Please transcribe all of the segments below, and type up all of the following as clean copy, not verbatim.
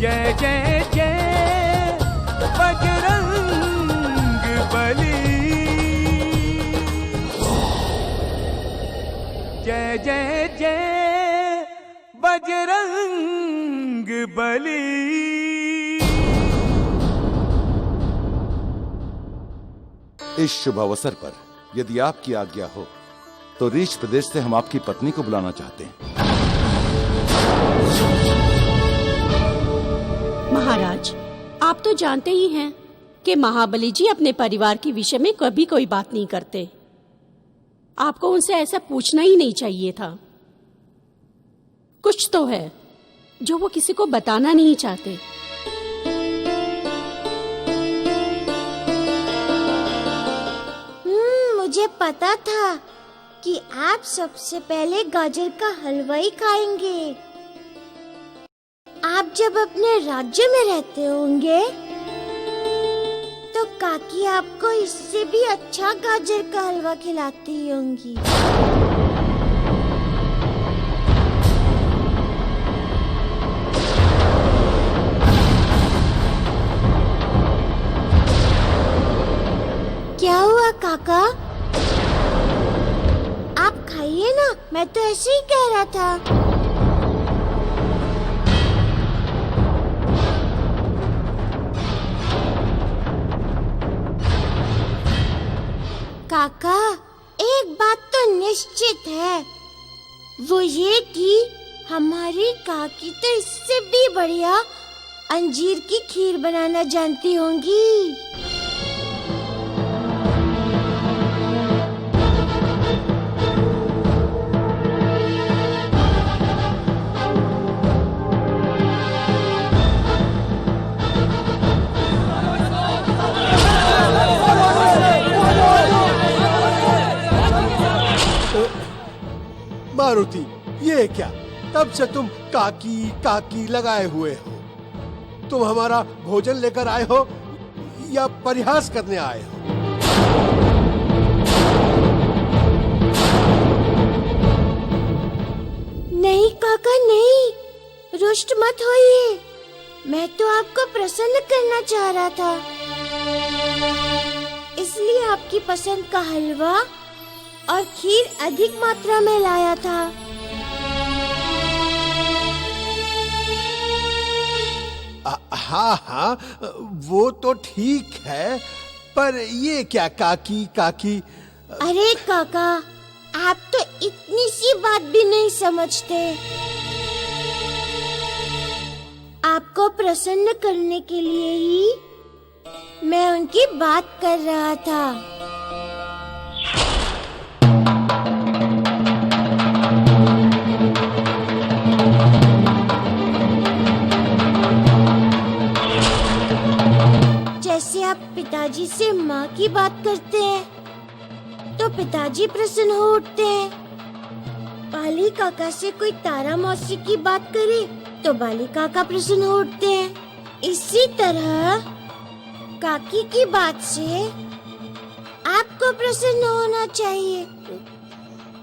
जय जय जय बजरंग बली, जय जय जय बजरंग बली। इस शुभ अवसर पर यदि आपकी आज्ञा हो तो रीछ प्रदेश से हम आपकी पत्नी को बुलाना चाहते हैं। महाराज, आप तो जानते ही हैं कि महाबली जी अपने परिवार के विषय में कभी कोई बात नहीं करते। आपको उनसे ऐसा पूछना ही नहीं चाहिए था। कुछ तो है जो वो किसी को बताना नहीं चाहते। मुझे पता था कि आप सबसे पहले गाजर का हलवा ही खाएंगे। आप जब अपने राज्य में रहते होंगे तो काकी आपको इससे भी अच्छा गाजर का हलवा खिलाती होंगी। क्या हुआ काका? आप खाइए ना, मैं तो ऐसे ही कह रहा था। काका, एक बात तो निश्चित है, वो ये कि हमारी काकी तो इससे भी बढ़िया अंजीर की खीर बनाना जानती होंगी। मारुति, ये क्या? तब से तुम काकी काकी लगाए हुए हो। तुम हमारा भोजन लेकर आए हो या परिहास करने आए हो? नहीं काका नहीं, रुष्ट मत होइए। मैं तो आपको प्रसन्न करना चाह रहा था, इसलिए आपकी पसंद का हलवा और खीर अधिक मात्रा में लाया था। हाँ हाँ, वो तो ठीक है, पर ये क्या काकी काकी? अरे काका, आप तो इतनी सी बात भी नहीं समझते। आपको प्रसन्न करने के लिए ही मैं उनकी बात कर रहा था। जैसे आप पिताजी से माँ की बात करते हैं तो पिताजी प्रसन्न हो उठते हैं। बाली काका से कोई तारा मौसी की बात करे तो बाली काका प्रसन्न हो उठते हैं। इसी तरह काकी की बात से आपको प्रसन्न होना चाहिए।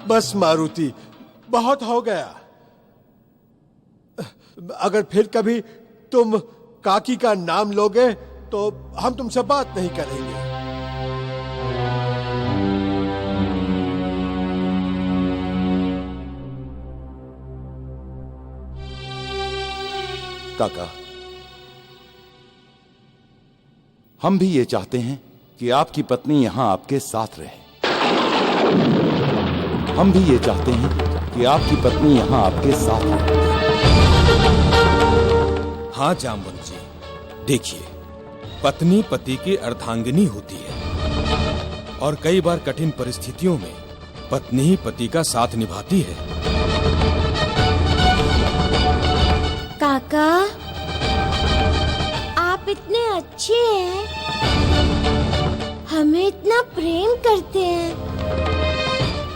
बस मारुति, बहुत हो गया। अगर फिर कभी तुम काकी का नाम लोगे तो हम तुमसे बात नहीं करेंगे। काका, हम भी ये चाहते हैं कि आपकी पत्नी यहां आपके साथ रहे। हम भी ये चाहते हैं कि आपकी पत्नी यहां आपके साथ रहे। हाँ जाम्बुन जी, देखिए, पत्नी पति की अर्धांगिनी होती है और कई बार कठिन परिस्थितियों में पत्नी ही पति का साथ निभाती है। काका, आप इतने अच्छे हैं, हमें इतना प्रेम करते हैं,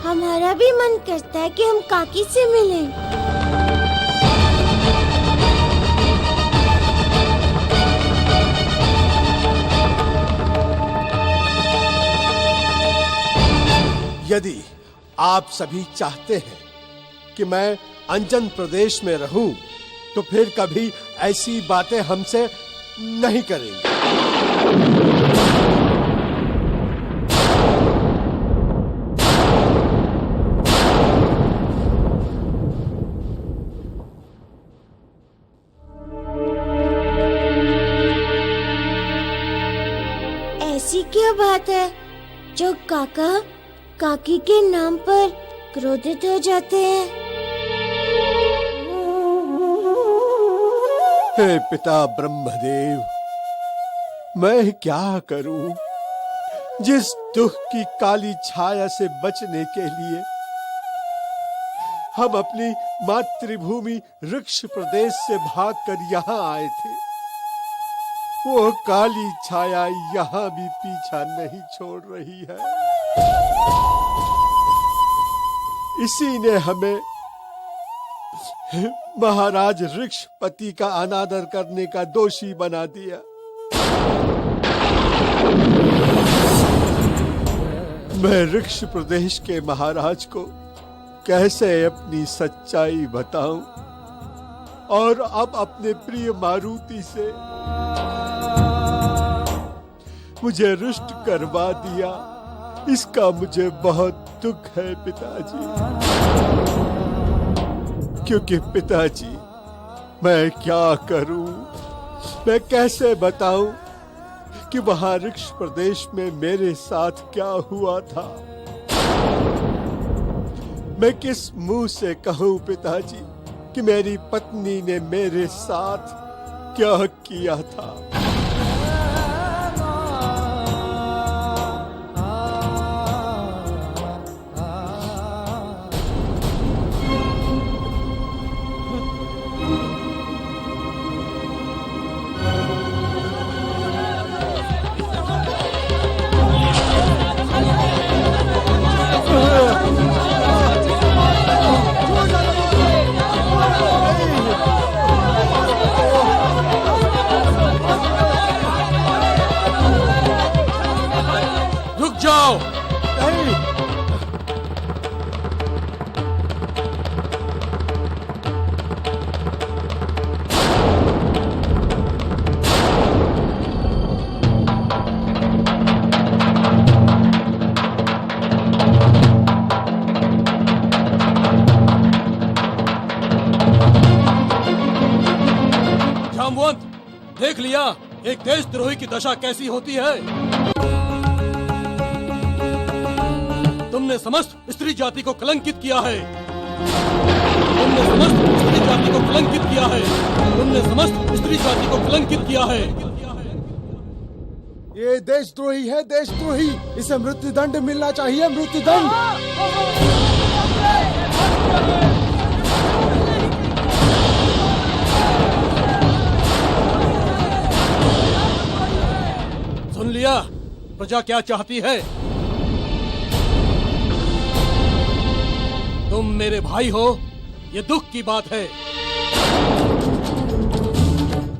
हमारा भी मन करता है कि हम काकी से मिलें। यदि आप सभी चाहते हैं कि मैं अंजन प्रदेश में रहूं, तो फिर कभी ऐसी बातें हमसे नहीं करेंगे। ऐसी क्या बात है जो काका काकी के नाम पर क्रोधित हो जाते हैं? हे पिता ब्रह्मदेव, मैं क्या करूं? जिस दुख की काली छाया से बचने के लिए हम अपनी मातृभूमि ऋक्ष प्रदेश से भागकर यहाँ आए थे, वो काली छाया यहाँ भी पीछा नहीं छोड़ रही है। इसी ने हमें महाराज ऋक्षपति का अनादर करने का दोषी बना दिया। मैं ऋक्ष प्रदेश के महाराज को कैसे अपनी सच्चाई बताऊं और अब अपने प्रिय मारुति से मुझे रुष्ट करवा दिया, इसका मुझे बहुत दुख है पिताजी। क्योंकि पिताजी, मैं क्या करूं, मैं कैसे बताऊं कि वहां ऋक्ष प्रदेश में मेरे साथ क्या हुआ था। मैं किस मुंह से कहूं पिताजी कि मेरी पत्नी ने मेरे साथ क्या किया था। देख लिया एक देशद्रोही की दशा कैसी होती है। तुमने समस्त स्त्री जाति को कलंकित किया है। तुमने समस्त स्त्री जाति को कलंकित किया है। तुमने समस्त स्त्री जाति को कलंकित किया है। ये देशद्रोही है, देशद्रोही। इसे मृत्युदंड मिलना चाहिए, मृत्युदंड। सुन लिया प्रजा क्या चाहती है। तुम मेरे भाई हो, ये दुख की बात है।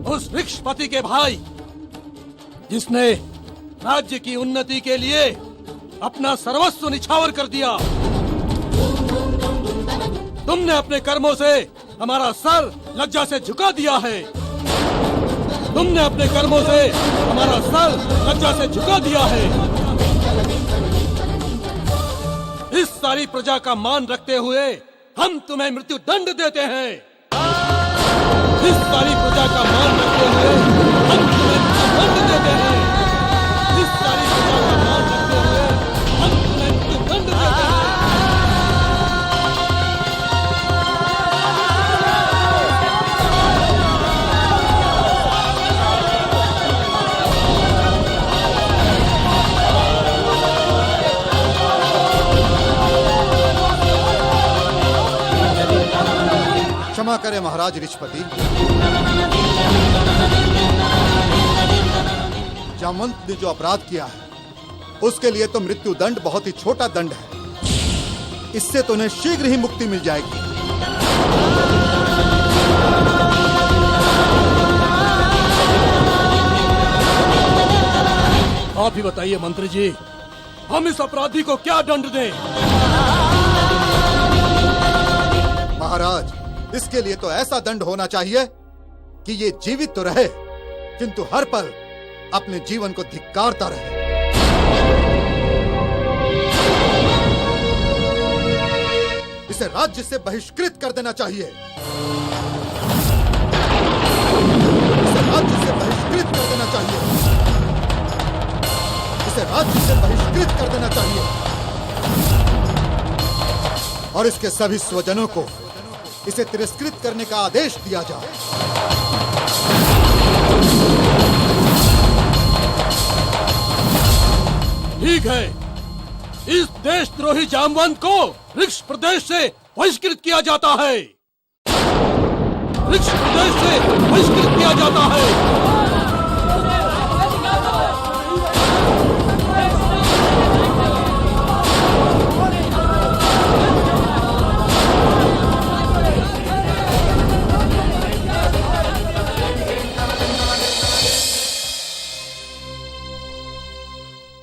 उस ऋक्षपति के भाई जिसने राज्य की उन्नति के लिए अपना सर्वस्व निछावर कर दिया। तुमने अपने कर्मों से हमारा सर लज्जा से झुका दिया है। तुमने अपने कर्मों से हमारा सर लज्जा से झुका दिया है। इस सारी प्रजा का मान रखते हुए हम तुम्हें मृत्यु दंड देते हैं। इस सारी प्रजा का मान रखते हुए हम तुम्हें मृत्यु दंड देते हैं। इस सारी प्रजा का मान रखते हुए हम तुम्हें मृत्यु दंड देते हैं। क्षमा करें महाराज ऋषपति। जामवंत ने जो अपराध किया है उसके लिए तो मृत्यु दंड बहुत ही छोटा दंड है। इससे तो उन्हें शीघ्र ही मुक्ति मिल जाएगी। आप ही बताइए मंत्री जी, हम इस अपराधी को क्या दंड दें? महाराज, इसके लिए तो ऐसा दंड होना चाहिए कि ये जीवित तो रहे किंतु हर पल अपने जीवन को धिक्कारता रहे। इसे राज्य से बहिष्कृत कर देना चाहिए। इसे राज्य से बहिष्कृत कर देना चाहिए। इसे राज्य से बहिष्कृत कर देना चाहिए और इसके सभी स्वजनों को इसे तिरस्कृत करने का आदेश दिया जाए। ठीक है, इस देशद्रोही जामवंत को ऋक्ष प्रदेश से बहिष्कृत किया जाता है। ऋक्ष प्रदेश से बहिष्कृत किया जाता है।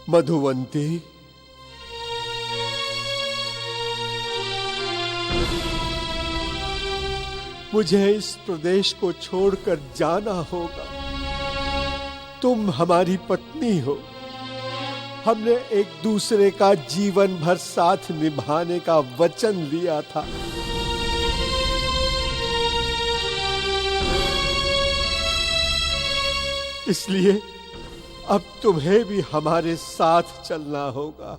मधुवंती, मुझे इस प्रदेश को छोड़कर जाना होगा। तुम हमारी पत्नी हो। हमने एक दूसरे का जीवन भर साथ निभाने का वचन लिया था। इसलिए अब तुम्हें भी हमारे साथ चलना होगा।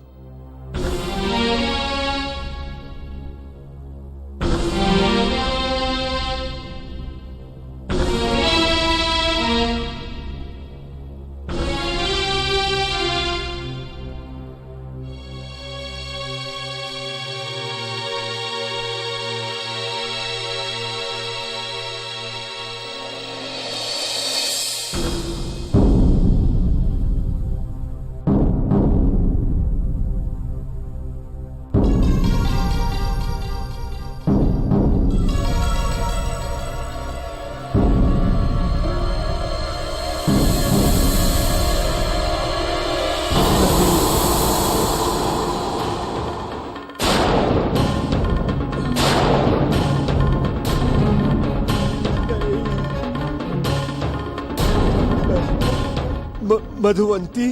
मधुवंती,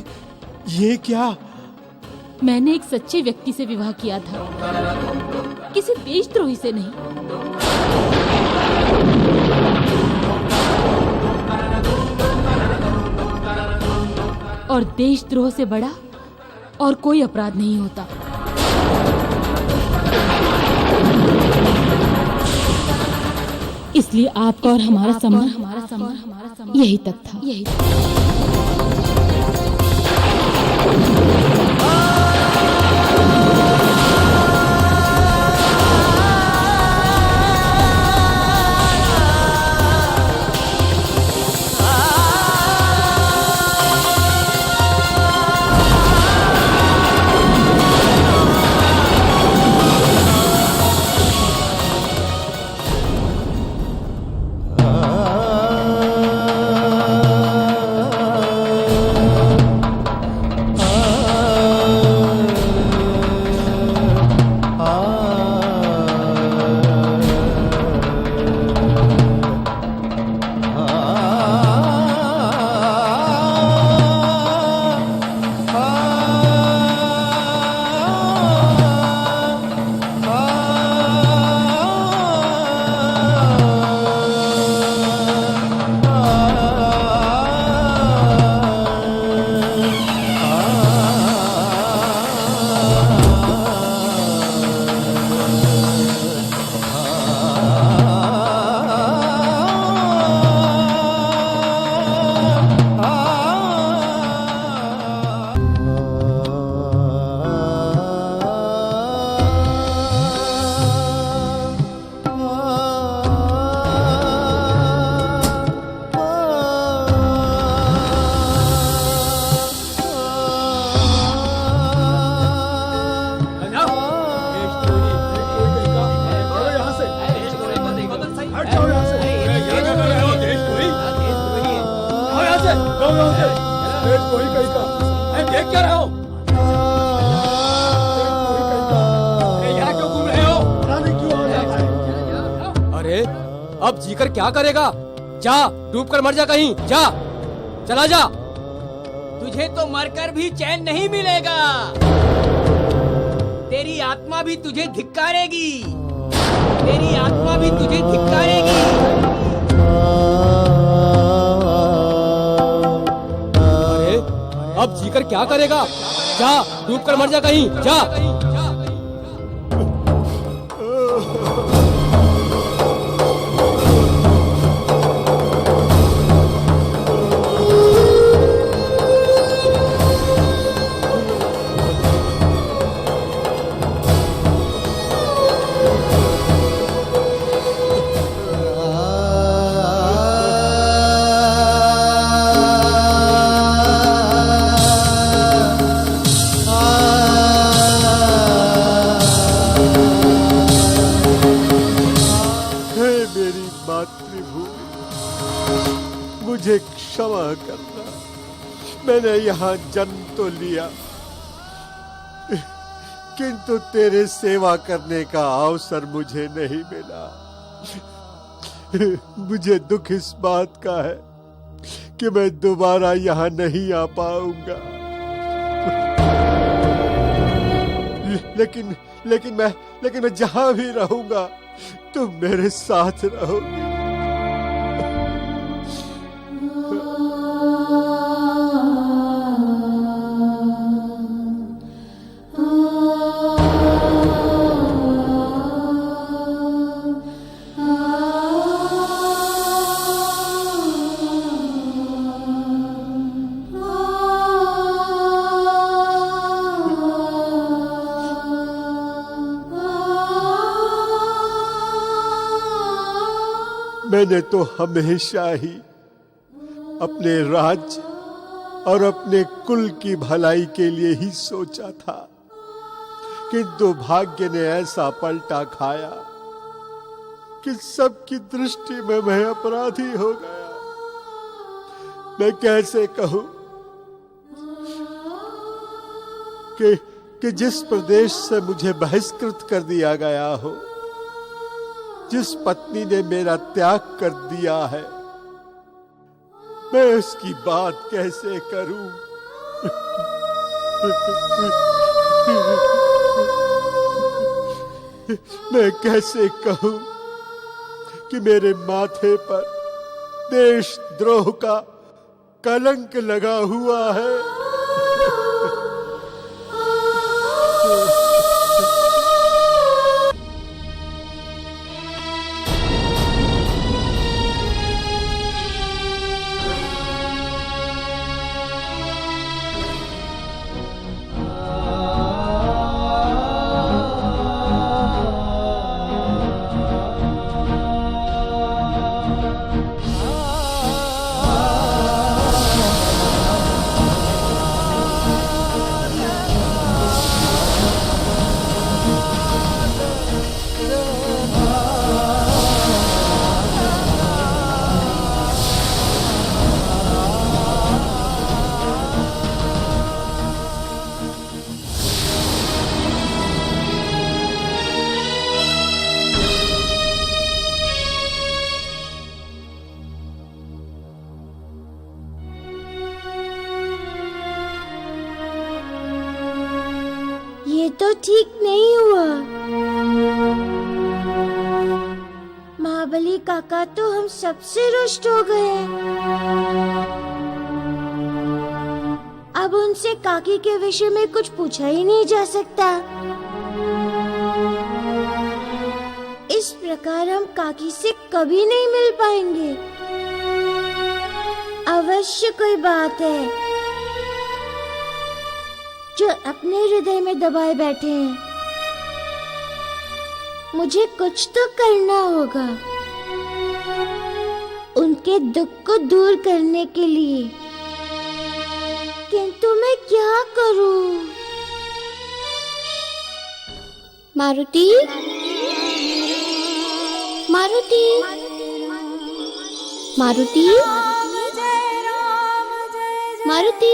ये क्या? मैंने एक सच्चे व्यक्ति से विवाह किया था, किसी देशद्रोही से नहीं। और देशद्रोह से बड़ा और कोई अपराध नहीं होता। इसलिए आपका और हमारा संबंध यही तक था। देख क्या रहे हो? यहाँ क्यों घूम रहे हो? अरे अब जीकर क्या करेगा? जा, डूब कर मर जा कहीं, जा, चला जा। तुझे तो मरकर भी चैन नहीं मिलेगा। तेरी आत्मा भी तुझे धिक्कारेगी, तेरी आत्मा भी तुझे धिक्कारेगी। अरे अब जीकर क्या करेगा? जा, डूब कर मर जा कहीं, जा। मुझे क्षमा करना। मैंने यहाँ जन्म तो लिया, किंतु तेरे सेवा करने का अवसर मुझे नहीं मिला। मुझे दुख इस बात का है कि मैं दोबारा यहाँ नहीं आ पाऊंगा। लेकिन मैं जहाँ भी रहूंगा तुम मेरे साथ रहोगी। मैंने तो हमेशा ही अपने राज्य और अपने कुल की भलाई के लिए ही सोचा था, किंतु भाग्य ने ऐसा पलटा खाया कि सबकी दृष्टि में मैं अपराधी हो गया। मैं कैसे कहूं कि जिस प्रदेश से मुझे बहिष्कृत कर दिया गया हो, जिस पत्नी ने मेरा त्याग कर दिया है, मैं उसकी बात कैसे करूं? मैं कैसे कहूं कि मेरे माथे पर देशद्रोह का कलंक लगा हुआ है? ये तो ठीक नहीं हुआ। महाबली काका तो हम सबसे रुष्ट हो गए। अब उनसे काकी के विषय में कुछ पूछा ही नहीं जा सकता। इस प्रकार हम काकी से कभी नहीं मिल पाएंगे। अवश्य कोई बात है जो अपने हृदय में दबाए बैठे हैं। मुझे कुछ तो करना होगा उनके दुख को दूर करने के लिए, किंतु मैं क्या करूं? मारुति, मारुति, मारुति, मारुति।